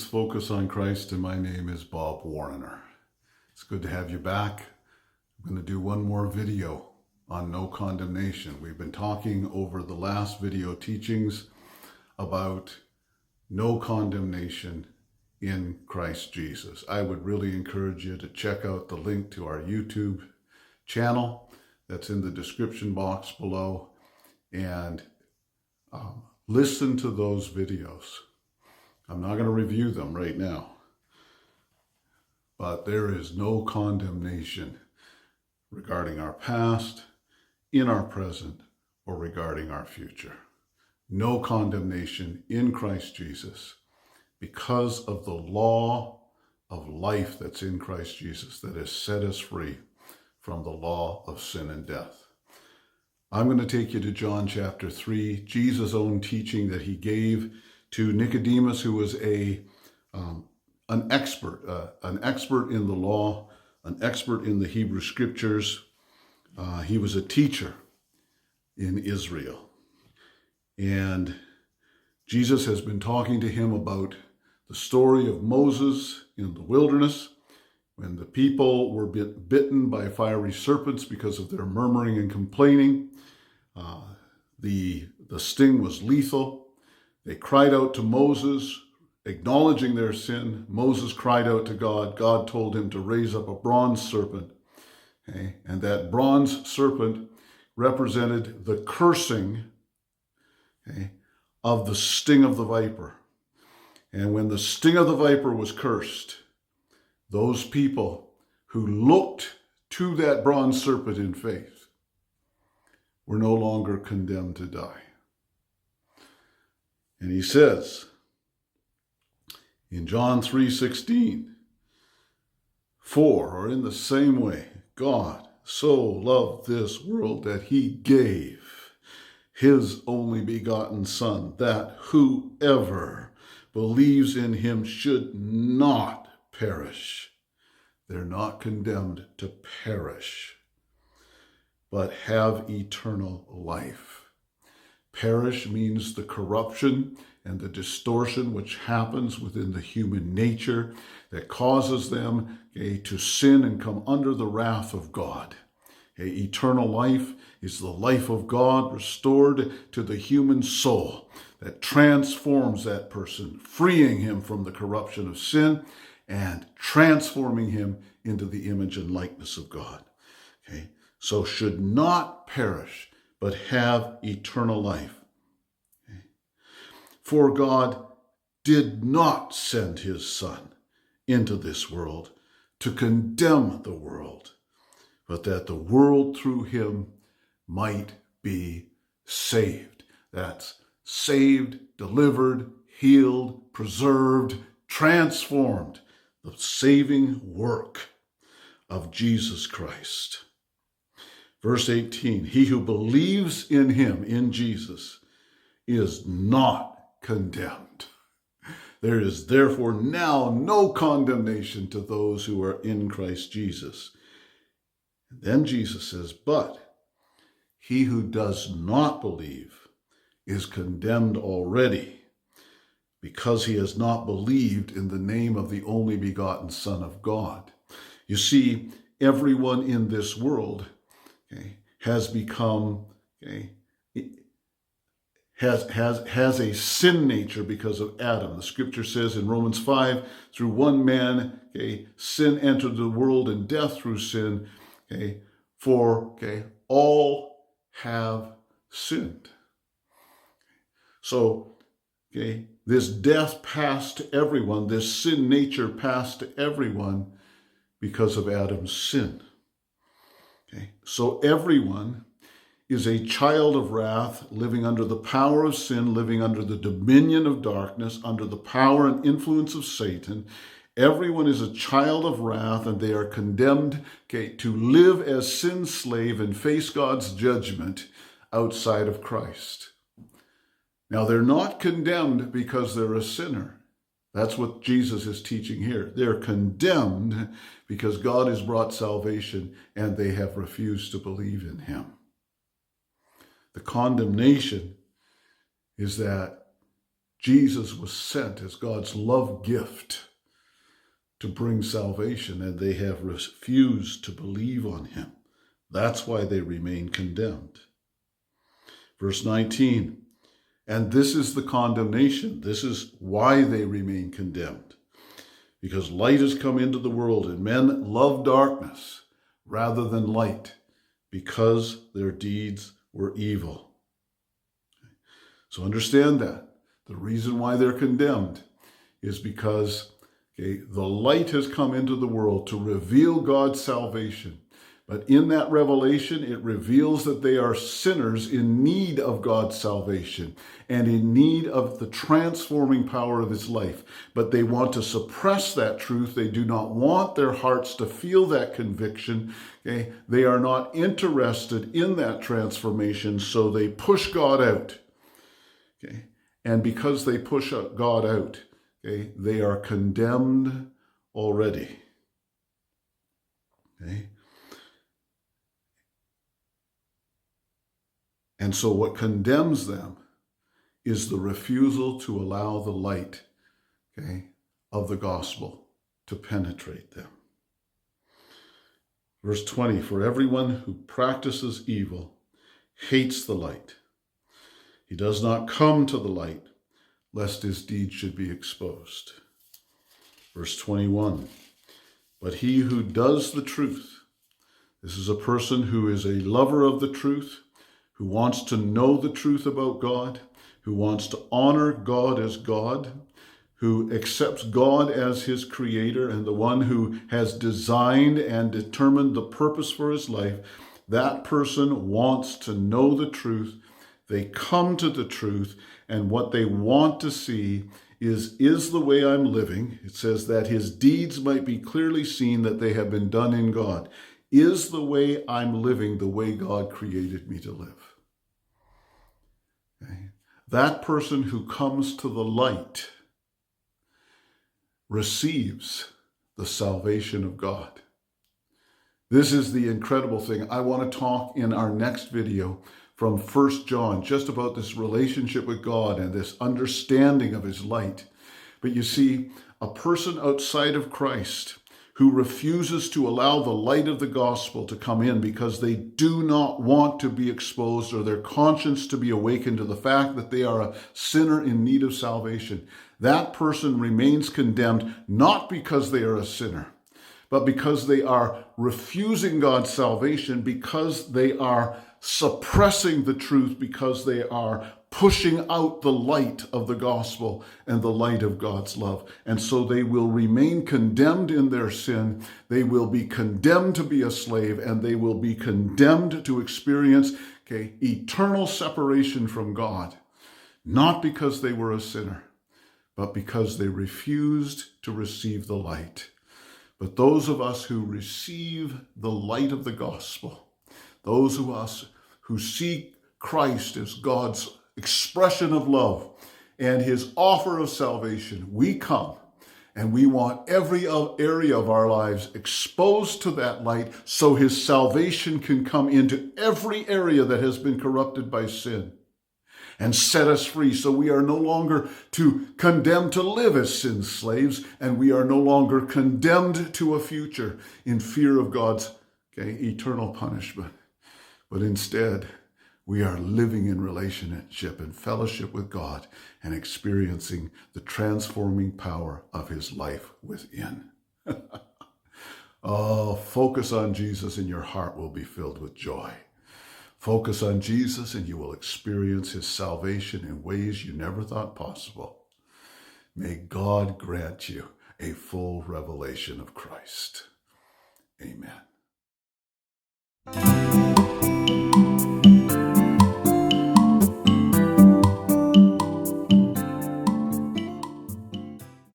Focus on Christ, and my name is Bob Warrener. It's good to have you back. I'm going to do one more video on no condemnation. We've been talking over the last video teachings about no condemnation in Christ Jesus. I would really encourage you to check out the link to our YouTube channel that's in the description box below and listen to those videos. I'm not going to review them right now, but there is no condemnation regarding our past, in our present, or regarding our future. No condemnation in Christ Jesus because of the law of life that's in Christ Jesus that has set us free from the law of sin and death. I'm going to take you to John chapter 3, Jesus' own teaching that he gave to Nicodemus, who was an expert in the law, an expert in the Hebrew scriptures. He was a teacher in Israel. And Jesus has been talking to him about the story of Moses in the wilderness, when the people were bitten by fiery serpents because of their murmuring and complaining. The sting was lethal. They cried out to Moses, acknowledging their sin. Moses cried out to God. God told him to raise up a bronze serpent. Okay? And that bronze serpent represented the cursing, okay, of the sting of the viper. And when the sting of the viper was cursed, those people who looked to that bronze serpent in faith were no longer condemned to die. And he says in John 3:16, for, or in the same way, God so loved this world that he gave his only begotten Son, that whoever believes in him should not perish. They're not condemned to perish, but have eternal life. Perish means the corruption and the distortion which happens within the human nature that causes them to sin and come under the wrath of God. Eternal life is the life of God restored to the human soul that transforms that person, freeing him from the corruption of sin and transforming him into the image and likeness of God. Okay? So should not perish, but have eternal life. Okay? For God did not send his Son into this world to condemn the world, but that the world through him might be saved. That's saved, delivered, healed, preserved, transformed. The saving work of Jesus Christ. Verse 18, he who believes in him, in Jesus, is not condemned. There is therefore now no condemnation to those who are in Christ Jesus. And then Jesus says, but he who does not believe is condemned already, because he has not believed in the name of the only begotten Son of God. You see, everyone in this world has become, has a sin nature because of Adam. The scripture says in Romans 5, through one man, sin entered the world and death through sin, for all have sinned. So, this death passed to everyone, this sin nature passed to everyone because of Adam's sin. So everyone is a child of wrath, living under the power of sin, living under the dominion of darkness, under the power and influence of Satan. Everyone is a child of wrath, and they are condemned to live as sin's slave and face God's judgment outside of Christ. Now, they're not condemned because they're a sinner. That's what Jesus is teaching here. They're condemned because God has brought salvation and they have refused to believe in him. The condemnation is that Jesus was sent as God's love gift to bring salvation, and they have refused to believe on him. That's why they remain condemned. Verse 19, and this is the condemnation. This is why they remain condemned. Because light has come into the world, and men love darkness rather than light, because their deeds were evil. So understand that. The reason why they're condemned is because the light has come into the world to reveal God's salvation. But in that revelation, it reveals that they are sinners in need of God's salvation and in need of the transforming power of his life. But they want to suppress that truth. They do not want their hearts to feel that conviction. Okay? They are not interested in that transformation, so they push God out. Okay? And because they push God out, okay, they are condemned already. Okay? And so what condemns them is the refusal to allow the light, okay, of the gospel to penetrate them. Verse 20, for everyone who practices evil hates the light. He does not come to the light, lest his deeds should be exposed. Verse 21, but he who does the truth, this is a person who is a lover of the truth, who wants to know the truth about God, who wants to honor God as God, who accepts God as his creator and the one who has designed and determined the purpose for his life. That person wants to know the truth. They come to the truth, and what they want to see is the way I'm living. It says that his deeds might be clearly seen that they have been done in God. Is the way I'm living the way God created me to live? Okay. That person who comes to the light receives the salvation of God. This is the incredible thing. I want to talk in our next video from 1 John just about this relationship with God and this understanding of his light. But you see, a person outside of Christ who refuses to allow the light of the gospel to come in because they do not want to be exposed or their conscience to be awakened to the fact that they are a sinner in need of salvation, that person remains condemned not because they are a sinner, but because they are refusing God's salvation, because they are suppressing the truth, because they are pushing out the light of the gospel and the light of God's love. And so they will remain condemned in their sin. They will be condemned to be a slave, and they will be condemned to experience eternal separation from God, not because they were a sinner, but because they refused to receive the light. But those of us who receive the light of the gospel, those of us who see Christ as God's expression of love and his offer of salvation, we come and we want every area of our lives exposed to that light so his salvation can come into every area that has been corrupted by sin and set us free. So we are no longer condemned to live as sin slaves, and we are no longer condemned to a future in fear of God's eternal punishment. But instead, we are living in relationship and fellowship with God and experiencing the transforming power of his life within. Oh, focus on Jesus and your heart will be filled with joy. Focus on Jesus and you will experience his salvation in ways you never thought possible. May God grant you a full revelation of Christ. Amen.